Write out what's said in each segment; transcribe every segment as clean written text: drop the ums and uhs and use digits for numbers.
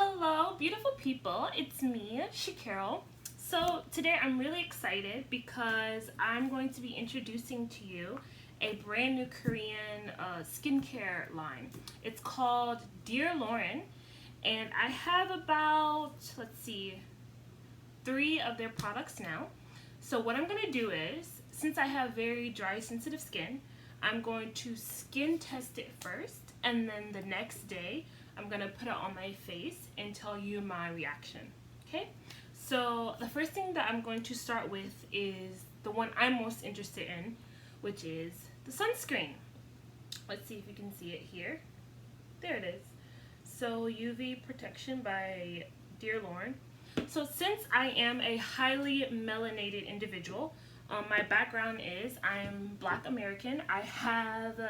Hello, beautiful people. It's me, Shakarol. So today I'm really excited because I'm going to be introducing to you a brand new Korean skincare line. It's called Dear Lauren, and I have about, let's see, 3 of their products now. So what I'm going to do is, since I have very dry, sensitive skin, I'm going to skin test it first, and then the next day I'm going to put it on my face and tell you my reaction. Okay? So the first thing that I'm going to start with is the one I'm most interested in, which is the sunscreen. Let's see if you can see it here. There it is. So UV protection by Dear Lauren. So since I am a highly melanated individual, my background is I'm Black American. I have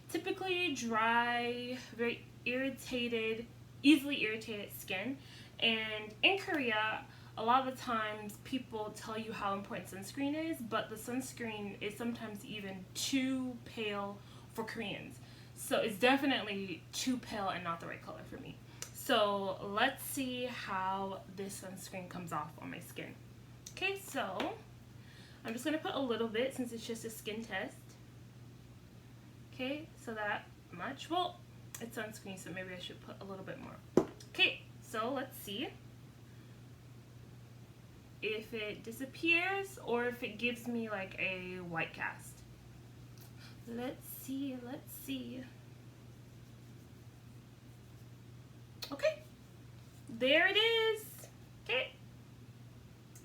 typically dry, very irritated, easily irritated skin. And in Korea, a lot of the times people tell you how important sunscreen is, but the sunscreen is sometimes even too pale for Koreans. So it's definitely too pale and not the right color for me. So let's see how this sunscreen comes off on my skin. Okay, so I'm just going to put a little bit since it's just a skin test. Okay, so that much. Well, it's sunscreen, so maybe I should put a little bit more. Okay, so let's see if it disappears or if it gives me like a white cast. Let's see. Okay, there it is. Okay,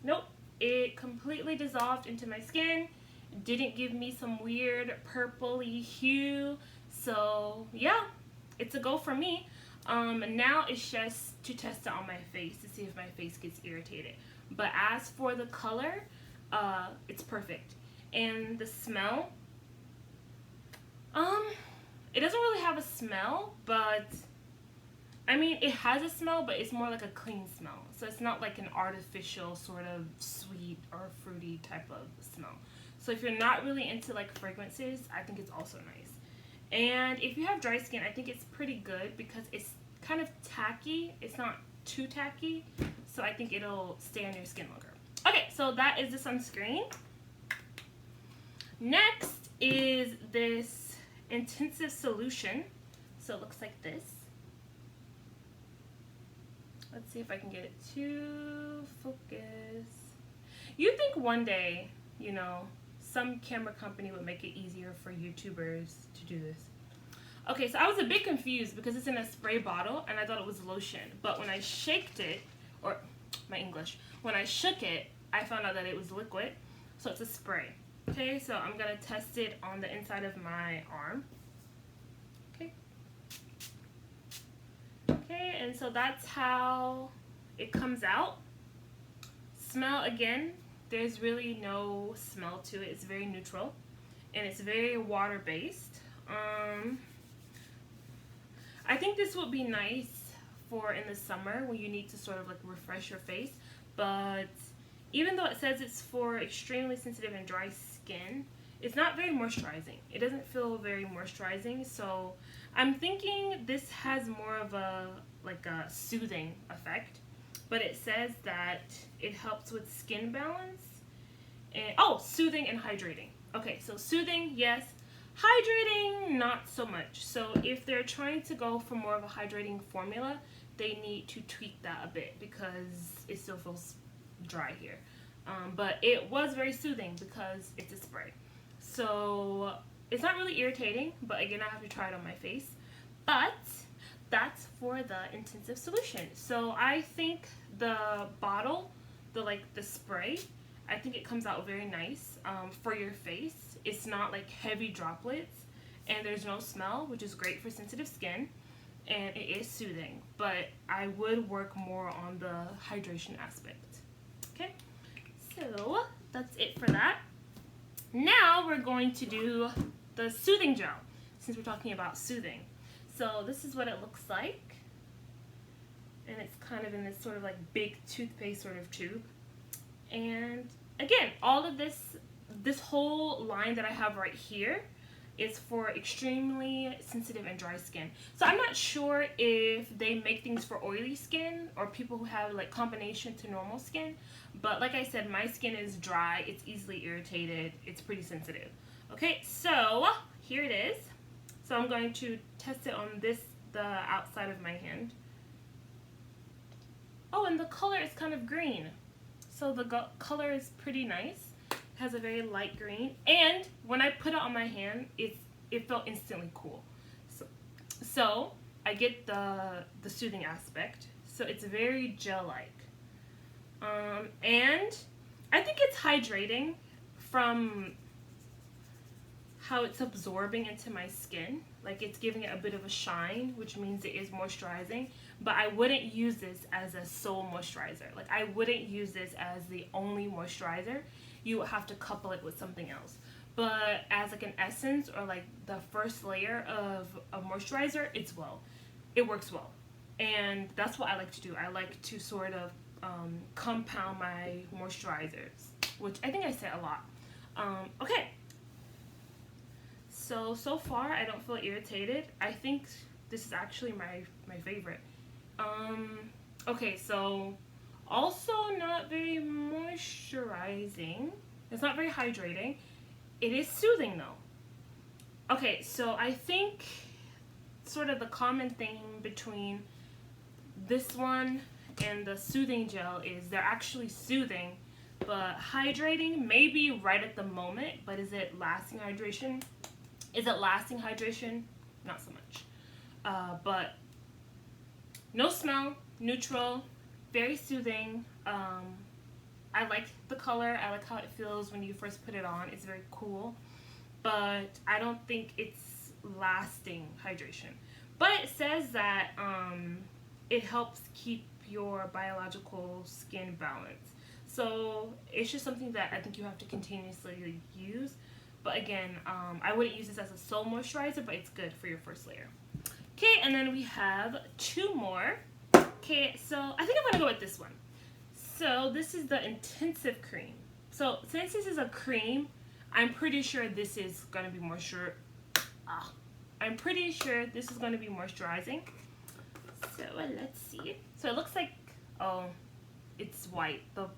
nope, it completely dissolved into my skin. It didn't give me some weird purpley hue. So yeah, it's a go for me. Now it's just to test it on my face to see if my face gets irritated. But as for the color, it's perfect. And the smell, it doesn't really have a smell, but I mean, it has a smell, but it's more like a clean smell. So it's not like an artificial sort of sweet or fruity type of smell. So if you're not really into like fragrances, I think it's also nice. And if you have dry skin, I think it's pretty good because it's kind of tacky. It's not too tacky, so I think it'll stay on your skin longer. Okay, so that is the sunscreen. Next is this intensive solution. So it looks like this. Let's see if I can get it to focus. You'd think one day, you know, some camera company would make it easier for YouTubers to do this. Okay, so I was a bit confused because it's in a spray bottle and I thought it was lotion. But when I shaked it, or my English, when I shook it, I found out that it was liquid. So it's a spray. Okay, so I'm gonna test it on the inside of my arm. Okay, and so that's how it comes out. Smell, again, there's really no smell to it. It's very neutral and it's very water based. I think this would be nice for in the summer when you need to sort of like refresh your face, but even though it says it's for extremely sensitive and dry skin, it's not very moisturizing. It doesn't feel very moisturizing, so I'm thinking this has more of a like a soothing effect, but it says that it helps with skin balance and soothing and hydrating. Okay, so soothing, yes. Hydrating, not so much. So if they're trying to go for more of a hydrating formula, they need to tweak that a bit because it still feels dry here. But it was very soothing because it's a spray. So it's not really irritating, but again, I have to try it on my face. But that's for the intensive solution. So I think the bottle, the spray, I think it comes out very nice for your face. It's not like heavy droplets, and there's no smell, which is great for sensitive skin, and it is soothing. But I would work more on the hydration aspect. Okay, so that's it for that. Now we're going to do the soothing gel, since we're talking about soothing. So this is what it looks like, and it's kind of in this sort of like big toothpaste sort of tube. And again, all of this whole line that I have right here is for extremely sensitive and dry skin. So I'm not sure if they make things for oily skin or people who have like combination to normal skin. But like I said, my skin is dry, it's easily irritated, it's pretty sensitive. Okay, so here it is. So I'm going to test it on the outside of my hand. Oh, and the color is kind of green. So the color is pretty nice. It has a very light green. And when I put it on my hand, it felt instantly cool. So I get the soothing aspect. So it's very gel-like. And I think it's hydrating from how it's absorbing into my skin. Like it's giving it a bit of a shine, which means it is moisturizing. But I wouldn't use this as a sole moisturizer. Like I wouldn't use this as the only moisturizer. You would have to couple it with something else. But as like an essence or like the first layer of a moisturizer, it works well. And that's what I like to do. I like to sort of compound my moisturizers, which I think I say a lot. Okay. So far I don't feel irritated. I think this is actually my favorite. Okay, so also not very moisturizing. It's not very hydrating. It is soothing though. Okay, so I think sort of the common thing between this one and the soothing gel is they're actually soothing, but hydrating maybe right at the moment, but is it lasting hydration? Is it lasting hydration? Not so much. But no smell, neutral, very soothing. I like the color. I like how it feels when you first put it on. It's very cool. But I don't think it's lasting hydration. But it says that it helps keep your biological skin balance. So it's just something that I think you have to continuously use. But again, I wouldn't use this as a sole moisturizer, but it's good for your first layer. Okay, and then we have two more. Okay, so I think I'm going to go with this one. So this is the Intensive Cream. So since this is a cream, I'm pretty sure this is going to be I'm pretty sure this is going to be moisturizing. So let's see. So it looks like, oh, it's white. The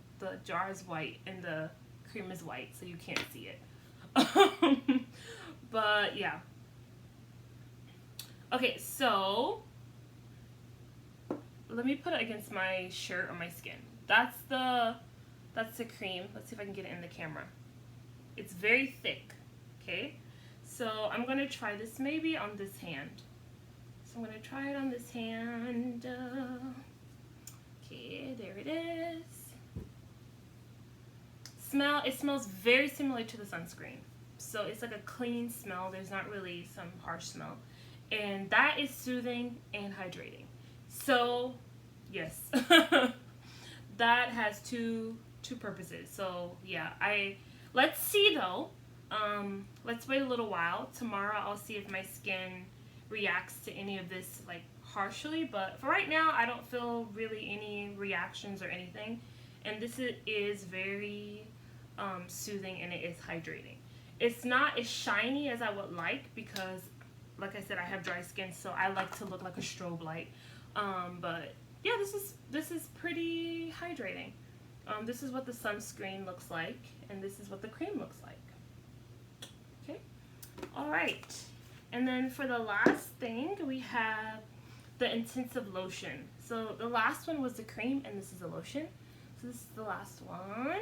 jar is white and the cream is white, so you can't see it. But yeah. Okay, so let me put it against my shirt or my skin. That's the cream. Let's see if I can get it in the camera. It's very thick. Okay, so I'm gonna try this maybe on this hand. So I'm gonna try it on this hand. Okay, there it is. It smells very similar to the sunscreen. So it's like a clean smell. There's not really some harsh smell. And that is soothing and hydrating. So, yes. That has two purposes. So, yeah, let's see though. Let's wait a little while. Tomorrow I'll see if my skin reacts to any of this like harshly, but for right now I don't feel really any reactions or anything. And this is very soothing and it is hydrating. It's not as shiny as I would like because, like I said, I have dry skin, so I like to look like a strobe light. But yeah, this is pretty hydrating. This is what the sunscreen looks like, and this is what the cream looks like. Okay, all right. And then for the last thing, we have the Intensive Lotion. So the last one was the cream, and this is the lotion. So this is the last one.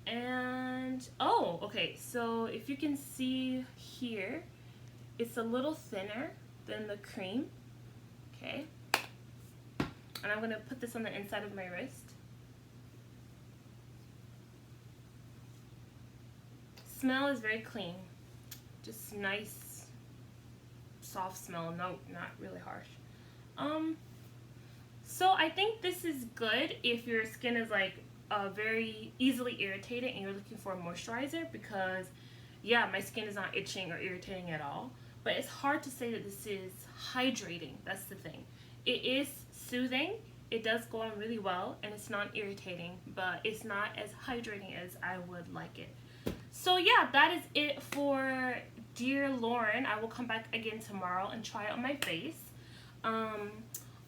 And, oh, okay, so if you can see here, it's a little thinner than the cream, okay? And I'm going to put this on the inside of my wrist. Smell is very clean, just nice, soft smell, no, not really harsh. So I think this is good if your skin is like very easily irritated and you're looking for a moisturizer, because yeah, my skin is not itching or irritating at all, but it's hard to say that this is hydrating. That's the thing. It is soothing, it does go on really well, and it's not irritating, but it's not as hydrating as I would like it. So yeah, that is it for Dear Lauren. I will come back again tomorrow and try it on my face. Um,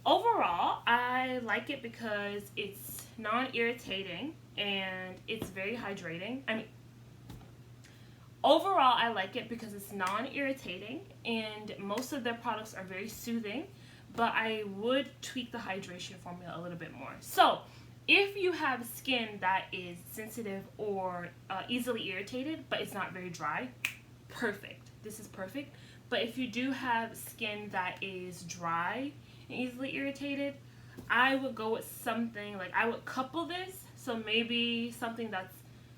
Overall, I like it because it's non-irritating and it's very hydrating. I mean, overall, I like it because it's non-irritating and most of their products are very soothing, but I would tweak the hydration formula a little bit more. So, if you have skin that is sensitive or easily irritated, but it's not very dry, perfect. This is perfect. But if you do have skin that is dry and easily irritated, I would go with something like, I would couple this. So maybe something that's,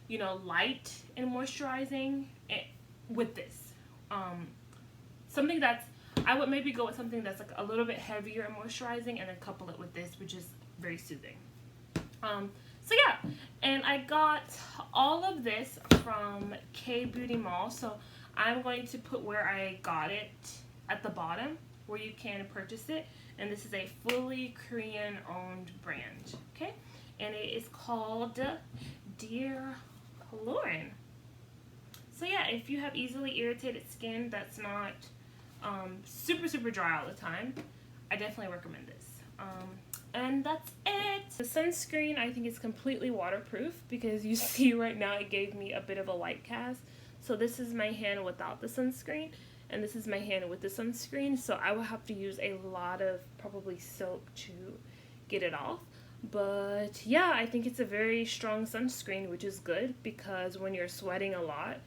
you know, light and moisturizing with this. Something that's, I would maybe go with something that's like a little bit heavier and moisturizing, and then couple it with this, which is very soothing. So yeah, and I got all of this from K Beauty Mall. So I'm going to put where I got it at the bottom where you can purchase it. And this is a fully Korean owned brand, okay? And it is called Dear Lauren. So yeah, if you have easily irritated skin that's not super dry all the time, I definitely recommend this. And that's it. The sunscreen, I think, is completely waterproof because you see right now it gave me a bit of a light cast. So this is my hand without the sunscreen, and this is my hand with the sunscreen. So I will have to use a lot of probably soap to get it off. But yeah, I think it's a very strong sunscreen, which is good because when you're sweating a lot,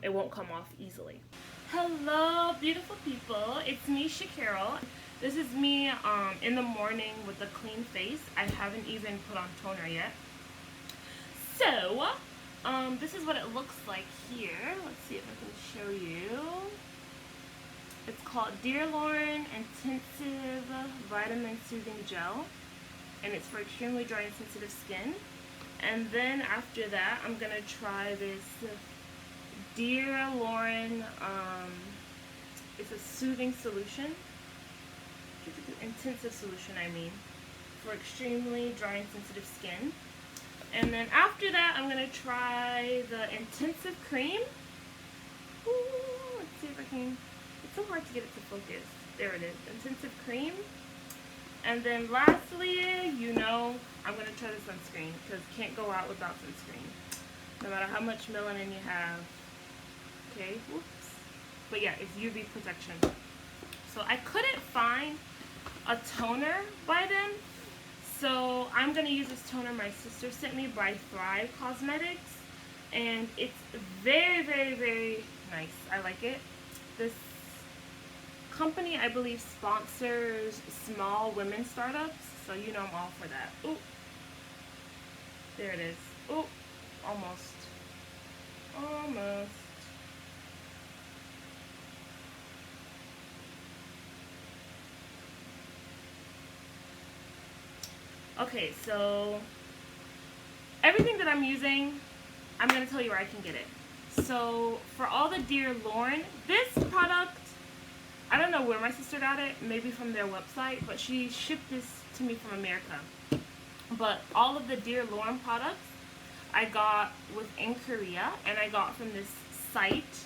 it won't come off easily. Hello, beautiful people. It's me, Shakira. This is me in the morning with a clean face. I haven't even put on toner yet. So, this is what it looks like here. Let's see if I can show you. It's called Dear Lauren Intensive Vitamin Soothing Gel. And it's for extremely dry and sensitive skin. And then after that, I'm going to try this Dear Lauren, it's a soothing solution. Intensive solution, I mean, for extremely dry and sensitive skin. And then after that, I'm going to try the intensive cream. Ooh, let's see if I can, it's so hard to get it to focus. There it is, intensive cream. And then lastly, you know, I'm going to try the sunscreen because you can't go out without sunscreen, no matter how much melanin you have. Okay, whoops. But yeah, it's UV protection. So I couldn't find a toner by them, so I'm going to use this toner my sister sent me by Thrive Cosmetics, and it's very nice. I like it. This company, I believe, sponsors small women startups, so you know I'm all for that. Ooh, there it is. Ooh, almost. Okay, so everything that I'm using, I'm going to tell you where I can get it. So for all the Dear Lauren, this product, I don't know where my sister got it, maybe from their website, but she shipped this to me from America. But all of the Dear Lauren products I got within Korea, and I got from this site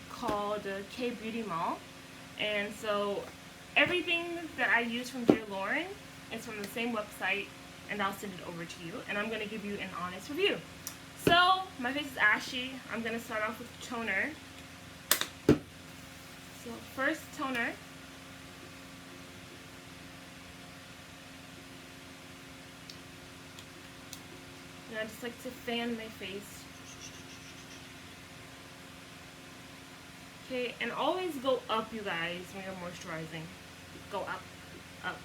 called K Beauty Mall. And so everything that I use from Dear Lauren, it's from the same website, and I'll send it over to you, and I'm going to give you an honest review. So, my face is ashy. I'm going to start off with toner. So, first toner. And I just like to fan my face. Okay, and always go up, you guys, when you're moisturizing. Go up, up.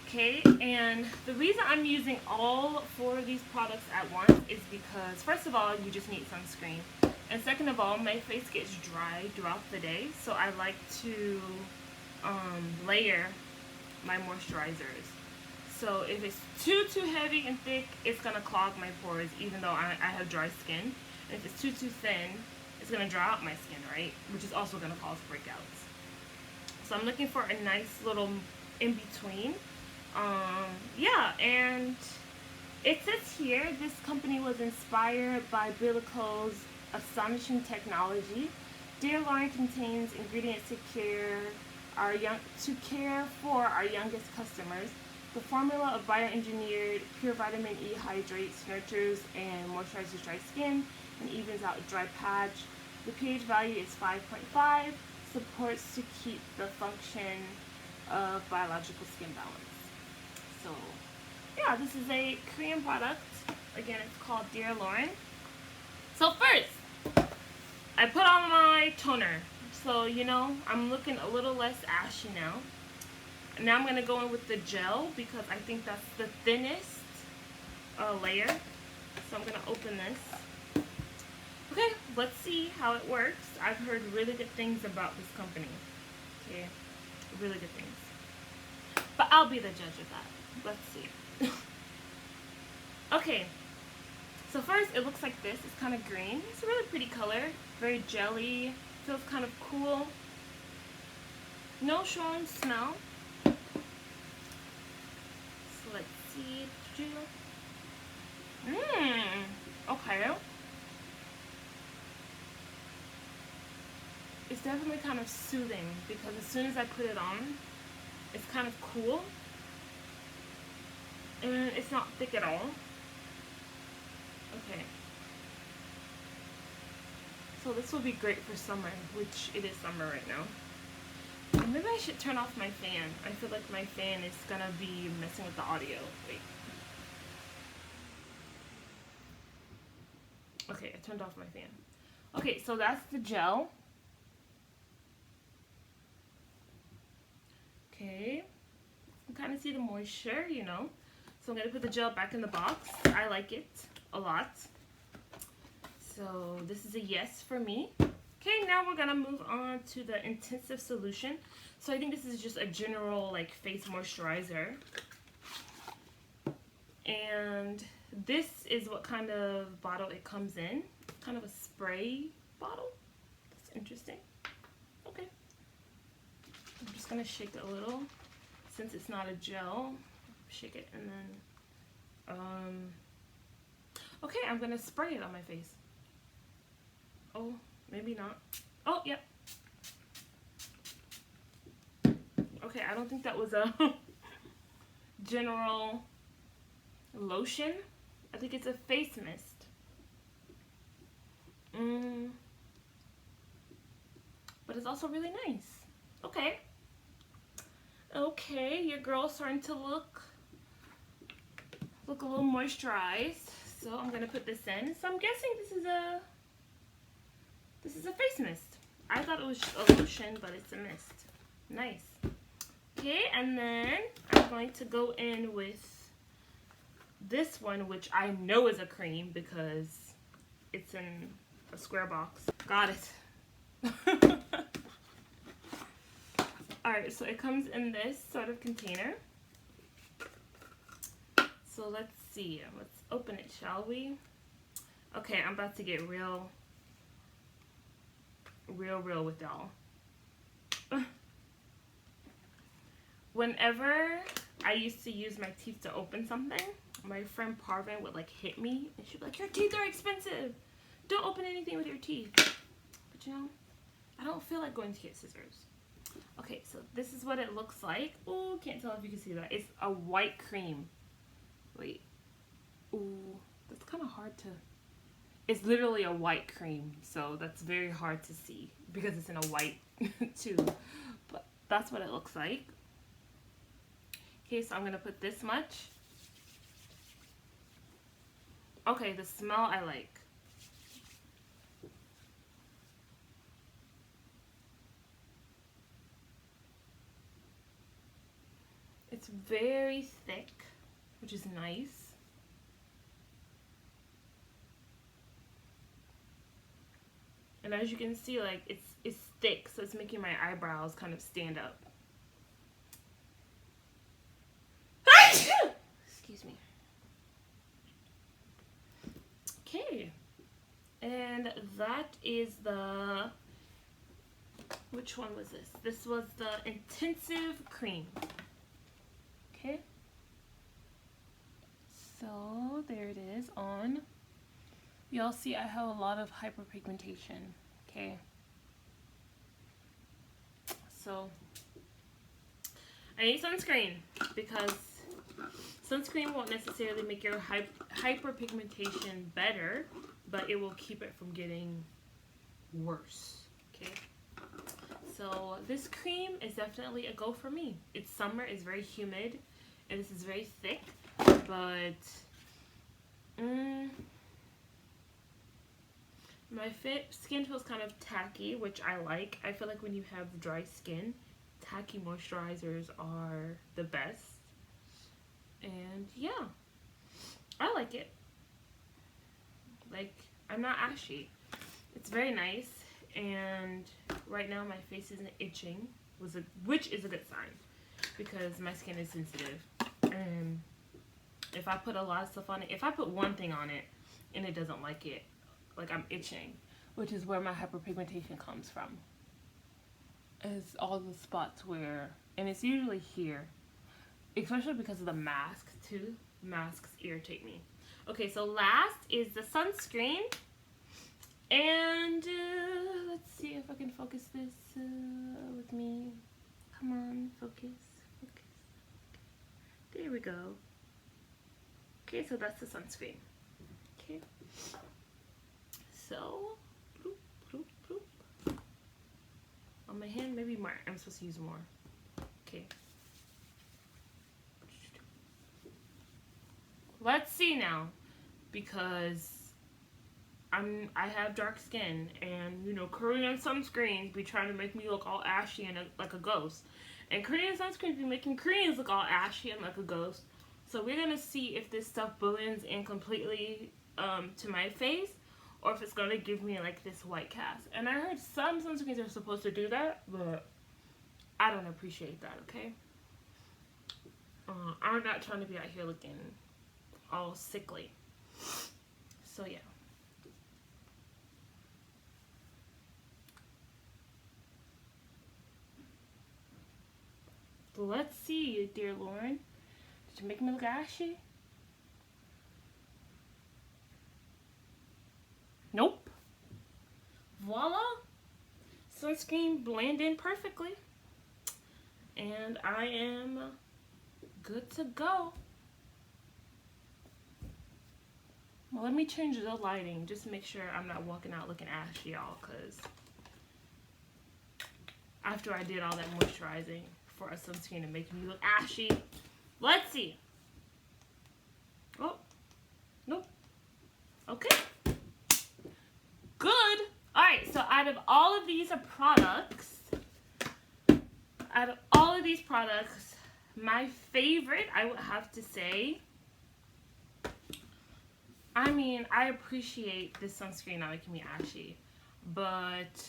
Okay, and the reason I'm using all four of these products at once is because, first of all, you just need sunscreen. And second of all, my face gets dry throughout the day, so I like to layer my moisturizers. So if it's too heavy and thick, it's going to clog my pores, even though I have dry skin. And if it's too thin, it's going to dry out my skin, right? Which is also going to cause breakouts. So I'm looking for a nice little in-between. Yeah, and It says here this company was inspired by Bilico's astonishing technology. Dear Lauren contains ingredients to care for our youngest customers. The formula of bioengineered pure vitamin E hydrates, nurtures, and moisturizes dry skin and evens out a dry patch. The pH value is 5.5, supports to keep the function of biological skin balance. So, yeah, this is a Korean product. Again, it's called Dear Lauren. So first, I put on my toner. So, you know, I'm looking a little less ashy now. Now I'm going to go in with the gel because I think that's the thinnest layer. So I'm going to open this. Okay, let's see how it works. I've heard really good things about this company. Okay, really good things. But I'll be the judge of that. Let's see. Okay, so first it looks like this. It's kind of green. It's a really pretty color. Very jelly. Feels kind of cool. No strong smell. Let's see. Okay. It's definitely kind of soothing because as soon as I put it on, it's kind of cool. And it's not thick at all. Okay. So this will be great for summer, which it is summer right now. And maybe I should turn off my fan. I feel like my fan is gonna be messing with the audio. Wait. Okay, I turned off my fan. Okay, so that's the gel. Okay. You can kind of see the moisture, you know. So I'm gonna put the gel back in the box. I like it a lot. So this is a yes for me. Okay, now we're gonna move on to the intensive solution. So I think this is just a general like face moisturizer. And this is what kind of bottle it comes in. Kind of a spray bottle. That's interesting. Okay. I'm just gonna shake it a little. Since it's not a gel, shake it and then, okay, I'm gonna spray it on my face. Oh, maybe not. Oh, yep. Okay, I don't think that was a general lotion. I think it's a face mist. But it's also really nice. Okay. Okay, your girl's starting to look a little moisturized. So I'm gonna put this in. So I'm guessing this is a face mist. I thought it was just a lotion, but it's a mist. Nice. Okay, and then I'm going to go in with this one, which I know is a cream because it's in a square box. Got it. Alright, so it comes in this sort of container. So let's see. Let's open it, shall we? Okay, I'm about to get real with y'all. Whenever I used to use my teeth to open something, my friend Parvin would like hit me and she'd be like, your teeth are expensive. Don't open anything with your teeth. But you know, I don't feel like going to get scissors. Okay, so this is what it looks like. Oh, can't tell if you can see that. It's a white cream. Wait. Ooh, that's kind of hard to... It's literally a white cream, so that's very hard to see because it's in a white tube. But that's what it looks like. Okay, so I'm going to put this much. Okay, the smell I like. It's very thick, which is nice. And as you can see, like it's thick, so it's making my eyebrows kind of stand up. Excuse me. Okay. And that is the... Which one was this? This was the intensive cream. Okay. So there it is on. Y'all see I have a lot of hyperpigmentation, okay? So I need sunscreen because sunscreen won't necessarily make your hyperpigmentation better, but it will keep it from getting worse, okay? So this cream is definitely a go for me. It's summer, it's very humid, and this is very thick, but my skin feels kind of tacky, which I like. I feel like when you have dry skin, tacky moisturizers are the best. And yeah, I like it. Like, I'm not ashy. It's very nice. And right now my face isn't itching, which is a good sign because my skin is sensitive. And if I put a lot of stuff on it, if I put one thing on it and it doesn't like it, like I'm itching, which is where my hyperpigmentation comes from. Is all the spots where, and it's usually here, especially because of the mask too. Masks irritate me. Okay, so last is the sunscreen. And let's see if I can focus this with me. Come on, focus. There we go. Okay, so that's the sunscreen. Okay. So, bloop, bloop, bloop. On my hand, maybe more. I'm supposed to use more. Okay. Let's see now, because I have dark skin, and you know, Korean sunscreens be trying to make me look all ashy and like a ghost, and Korean sunscreens be making Koreans look all ashy and like a ghost. So we're gonna see if this stuff blends in completely to my face, or if it's gonna give me like this white cast. And I heard some sunscreens are supposed to do that, but I don't appreciate that. Okay, I'm not trying to be out here looking all sickly. So yeah. Let's see, dear Lauren. Did you make me look ashy? Nope. Voila. Sunscreen blend in perfectly. And I am good to go. Well, let me change the lighting just to make sure I'm not walking out looking ashy, y'all, because after I did all that moisturizing for a sunscreen to make me look ashy. Let's see. Oh, nope. Okay. Good. All right, so out of all of these products, my favorite, I would have to say, I mean, I appreciate this sunscreen not making me ashy, but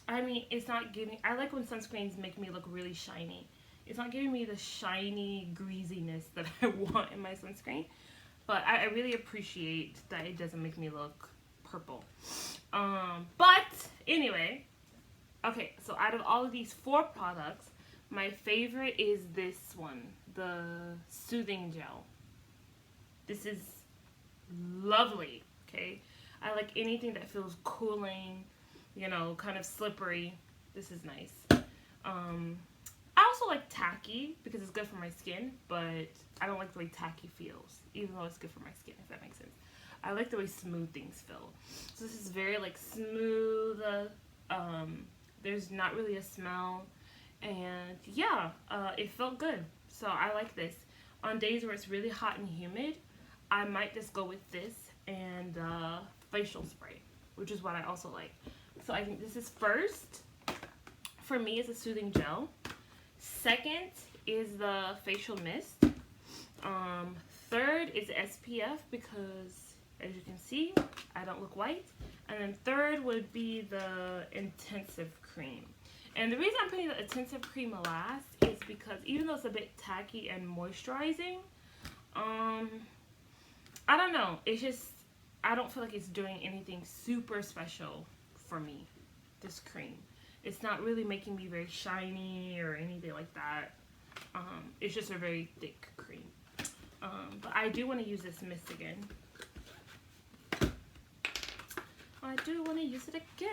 I mean, it's not giving, I like when sunscreens make me look really shiny. It's not giving me the shiny greasiness that I want in my sunscreen, but I really appreciate that it doesn't make me look purple. But anyway, okay, so out of all of these 4 products, my favorite is this one, the Soothing Gel. This is lovely, okay? I like anything that feels cooling, you know, kind of slippery. This is nice. I also like tacky because it's good for my skin, but I don't like the way tacky feels, even though it's good for my skin, if that makes sense. I like the way smooth things feel. So this is very like smooth. There's not really a smell, and yeah, it felt good. So I like this. On days where it's really hot and humid, I might just go with this and facial spray, which is what I also like. So I think this is first. For me, it's a soothing gel. Second is the facial mist. Third is SPF because, as you can see, I don't look white. And then third would be the intensive cream. And the reason I'm putting the intensive cream last is because even though it's a bit tacky and moisturizing, I don't know. It's just, I don't feel like it's doing anything super special for me, this cream. It's not really making me very shiny or anything like that. It's just a very thick cream. But I do want to use this mist again. I do want to use it again.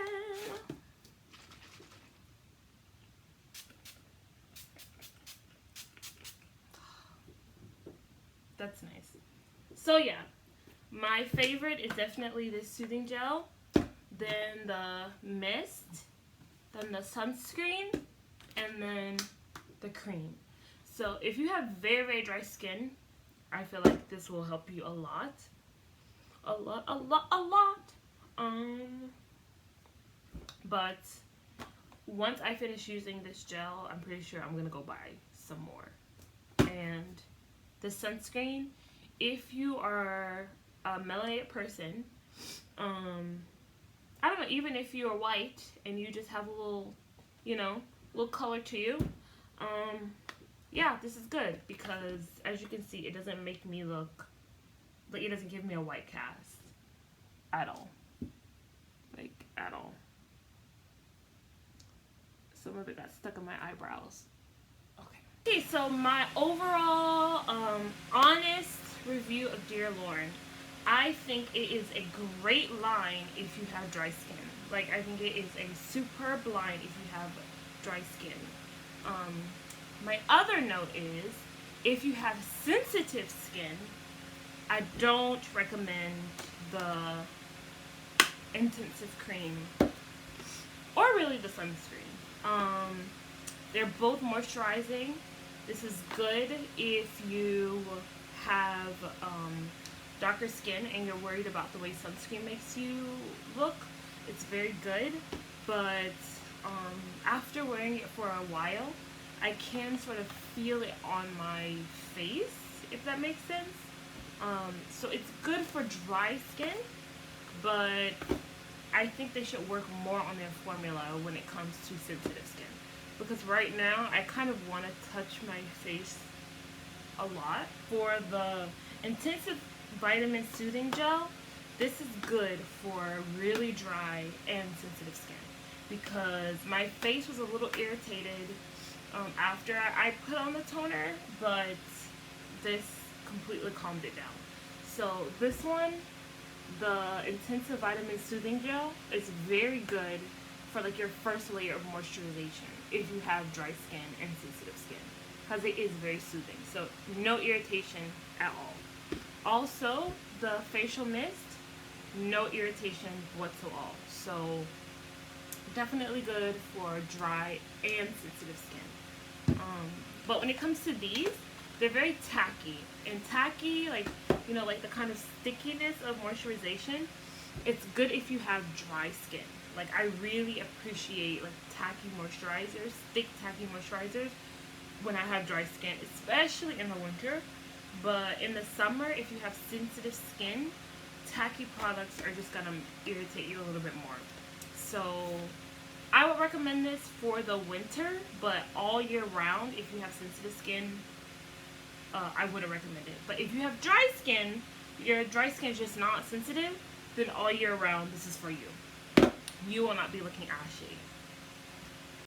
That's nice. So yeah, my favorite is definitely this soothing gel, then the mist, then the sunscreen, and then the cream. So if you have very, very dry skin, I feel like this will help you a lot. A lot, a lot, a lot. But once I finish using this gel, I'm pretty sure I'm gonna go buy some more. And the sunscreen, if you are a melanated person, I don't know, even if you're white and you just have a little, you know, little color to you, yeah, this is good because as you can see, it doesn't make me look like, it doesn't give me a white cast at all, like at all. Some of it got stuck in my eyebrows. Okay, so my overall honest review of Dear Lauren. I think it is a great line if you have dry skin. Like, I think it is a superb line if you have dry skin. My other note is, if you have sensitive skin, I don't recommend the intensive cream or really the sunscreen. They're both moisturizing. This is good if you have darker skin and you're worried about the way sunscreen makes you look. It's very good, but after wearing it for a while, I can sort of feel it on my face, if that makes sense. So it's good for dry skin, but I think they should work more on their formula when it comes to sensitive skin. Because right now, I kind of want to touch my face a lot. For the Intensive Vitamin Soothing Gel, this is good for really dry and sensitive skin. Because my face was a little irritated after I put on the toner, but this completely calmed it down. So this one, the Intensive Vitamin Soothing Gel, is very good for like your first layer of moisturization if you have dry skin and sensitive skin, because it is very soothing, so no irritation at all. Also, the facial mist, no irritation whatsoever, so definitely good for dry and sensitive skin. But when it comes to these, they're very tacky, and tacky, like, you know, like the kind of stickiness of moisturization, it's good if you have dry skin. Like, I really appreciate like tacky moisturizers, thick tacky moisturizers when I have dry skin, especially in the winter. But in the summer, if you have sensitive skin, tacky products are just gonna irritate you a little bit more. So I would recommend this for the winter, but all year round, if you have sensitive skin, I wouldn't recommend it. But if you have dry skin, your dry skin is just not sensitive, then all year round, this is for you. You will not be looking ashy.